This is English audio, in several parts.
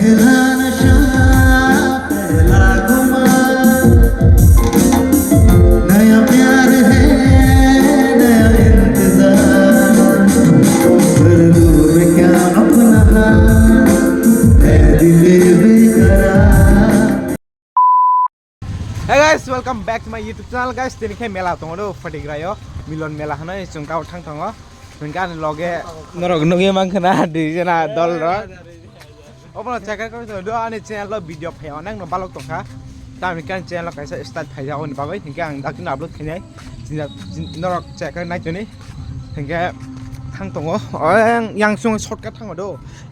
पहला नशा पहला गुमान नया प्यार है नया इंतजार कर लूं मैं क्या अपना है दिल बेकरार। Hey guys, welcome back to my YouTube channel guys. Tini kai mela tongo do Fatikroy Melon Mela hano chungkau thang tongo. Tungkan loge norok nugi mangkana di jana dol ro. Opo check kar to do ani channel lo video phai onang no balok tongka. Tam kan channel lo kaisa start phai jaw ni bagai thingka ang dakin upload khinai. Norok check kar nai tuni. Thingka thang tongo. Yang sung shortcut thang do.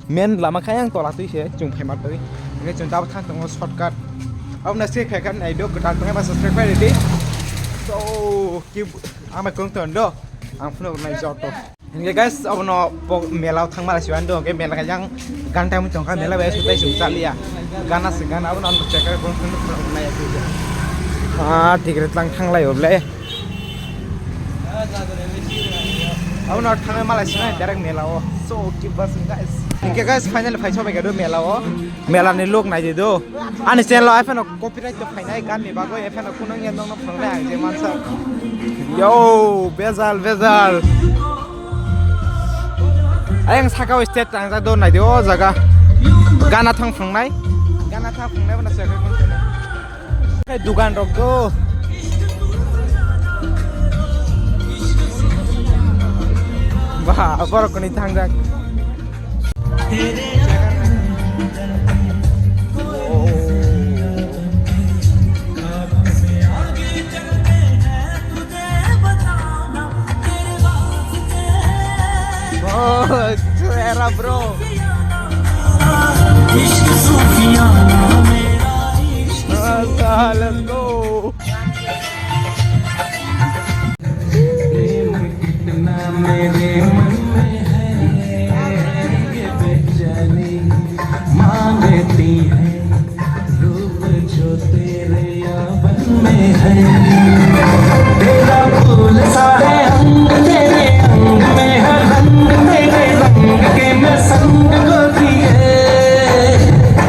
Men lama khai yang tola tui se chung phai mat tui. Thingka chung tau thang tongo shortcut. Ông này sẽ khai cái này được cái đàn của subscribe đi. So keep ama kong turn do. Ang phun này jot to. Ini guys, ông nó mela thang Malaysia do. Cái mela cái yang gan time chong ka mela bai sutai sung salia. Gana se gana ông nó check cái kong phun này tu. ঠিক আছে thang lai oble. Ông nó thang Malaysia direct mela o. So keep watching guys. Ini guys final fight coba ke do mela o. Mela ni look nai do. Ani channel iPhone copyright to final gan ni bago iPhone kunang yang dong nong lai je mansa. Yo, bezal. Ayang sakau state tang za do nai do jaga. Gana thang phangnai. Gana thang phangnai bana se kon tone. Kai dukan rok do. Wah, abor koni thang jak. Era bro. Let's go. मेरे मन में है ये बेचैनी मांगती है रूप जो तेरे यावन में है तेरा फूल सारे अंग तेरे अंग में है रंग तेरे रंग के मैं संग को दिए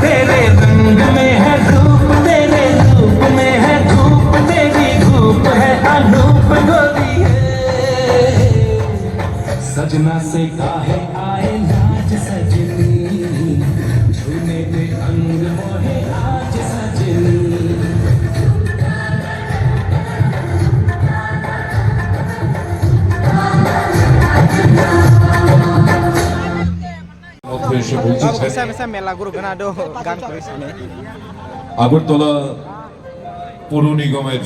तेरे रंग में है रूप तेरे रूप में है धूप तेरी धूप है अनूप को दिए सजना से काहे आए नाच सजनी झूमे पे अंग मोहे आज सजनी bisa mela guru gana do গান করেছেন আগরতলা পৌর নিগমের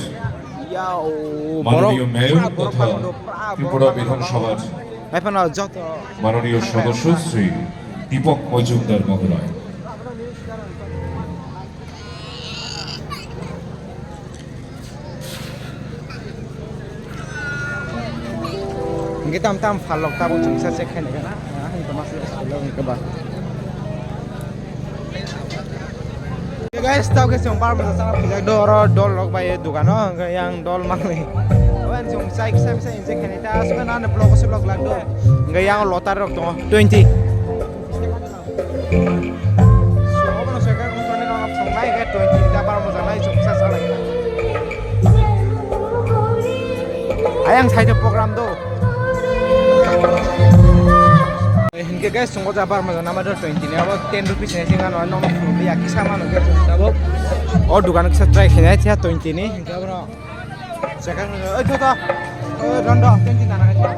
মাননীয় মেয়র তথা ত্রিপুরা বিধানসভার মাননীয় সদস্য শ্রী দীপক মজুমদার মহোদয় kita tam falok tabu bisa sekhen kana kita masih belum keba guys tau ke song bar masa sana pijak dol lok bai dukan yang dol mangli wan song sai injek khani ta asban an blog se blog lag do yang lotar rok to 20 so obno sekar kon tone rok song mai ke 20 ta bar masa nai song sa sala ayang sai de program do Hingga guys, sungguh jabar macam nama dah 20 ni, abang 10 rupiah ni sih kan orang nama free, ya kisah mana guys, abang, oh dukan kita try kena aja 20 ni, hingga abang, sekarang, itu dah, rondo 20 nana aja.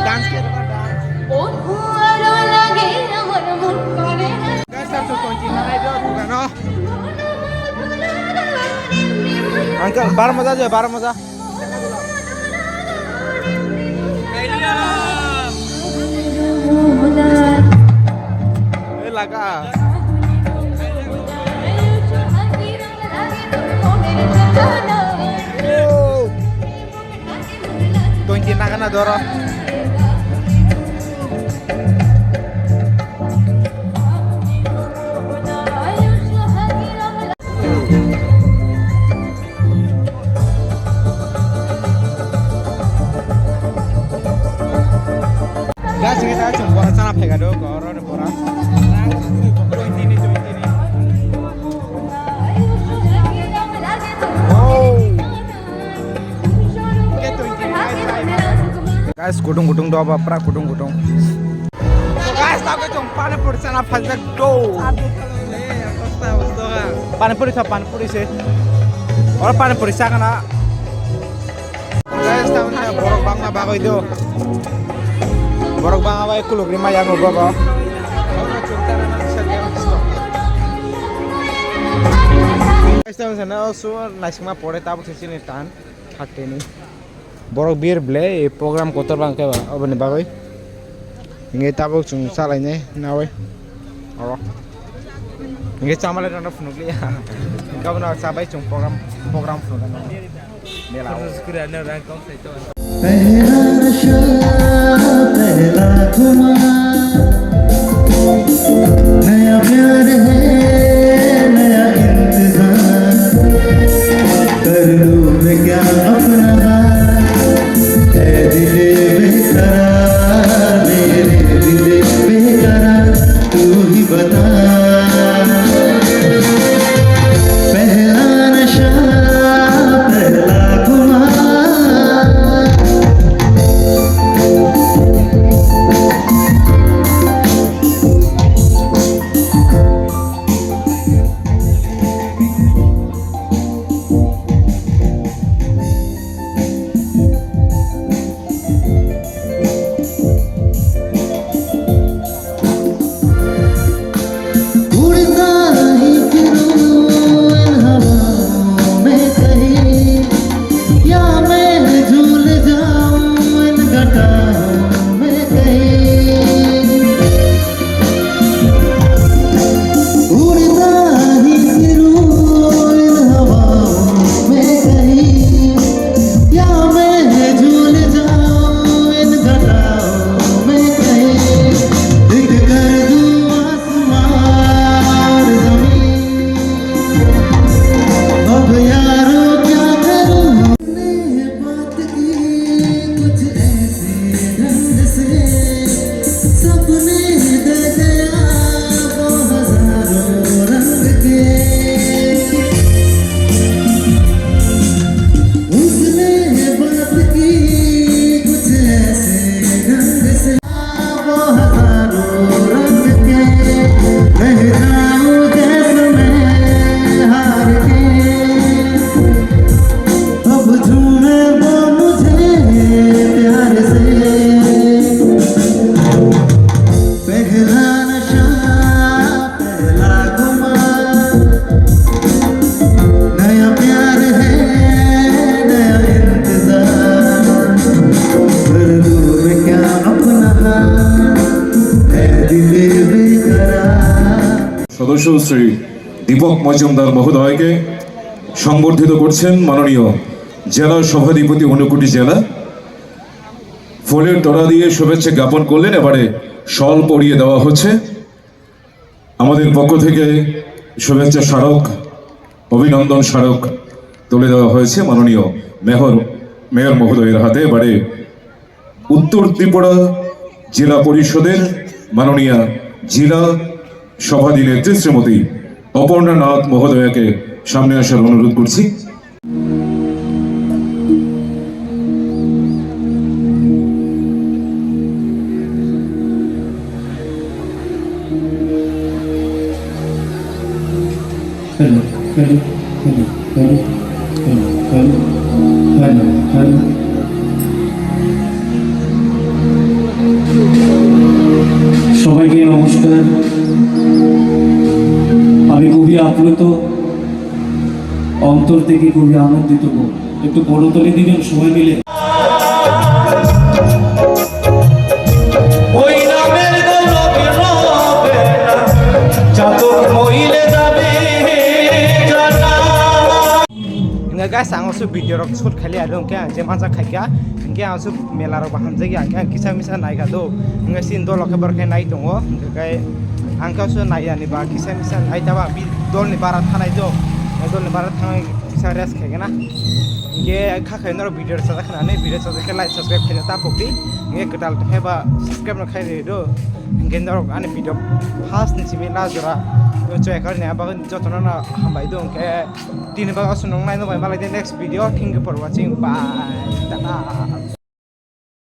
Dance kita guys, satu 20 nana aja dukan, oh. Uncle, bar maza aja, bar maza. Laga. Tuh cinta kan adoro. Guys, kita coba bora sana phega do goro ne bora guys gudung do apa pra gudung guys tahu jong panipuri sana phajak do panipuri se orang panipuri sa kana guys tahu na borok bangma bagoy do borok bangma bay kulog lima yang go guys tahu sana so naisma pore tabu sini tan hatte ni borok bir ble program kotor bang ke abani bagoy nge tabu chung salai ne nawe oro nge chamale na funugli gabna sabai chung program funugana mela skura na rank out sai to पहला नशा पहला खुमार नया प्यार है नया इंतजार कर लूं मैं क्या अपना है दिल बेकरार मेरे दिल बेकरार तू ही बता पहला नशा पहला खुमार সদস্য শ্রী দীপক মজুমদার মহোদয়কে সংবর্ধিত করছেন মাননীয় জেলা সভাধিপতি ঊনকোটি জেলা ফুলের তোড়া দিয়ে শুভেচ্ছা জ্ঞাপন করলেন। এবারে শল পরিয়ে দেওয়া হচ্ছে। আমাদের পক্ষ থেকে শুভেচ্ছা স্মারক অভিনন্দন স্মারক তুলে দেওয়া হয়েছে মাননীয় মেয়র মহোদয়ের হাতে। এবারে উত্তর ত্রিপুরা জেলা পরিষদের মাননীয় জেলা সভাধিনেত্রী শ্রীমতী অপর্ণা নাথ মহোদয়াকে সামনে আসার অনুরোধ করছি। সবাইকে নমস্কার। আমি খুবই আপ্লুত, অন্তর থেকে খুবই আনন্দিত। একটু করতালি দিবেন সবাই মিলে। guys ang asu video rok shot khali adong kya je masa khaikya ingke asu mela rok bahan jagi angke kisa misa nai ga do nge sin do lokhe barke nai tongo kai angka su nai ani ba kisa misa nai ta ba bi dol ni barat thanai do dol ni barat thanai sa res khaga na ge kha khai nor video sa khana ne video sa ke like subscribe khina ta pokti ge ketal heba subscribe na khai do ge nor ane video fast ni sibe la jora to choi kar ne ba jotona na hambai do ke tin ba asunong nai no bai malai next video thank you for watching bye tata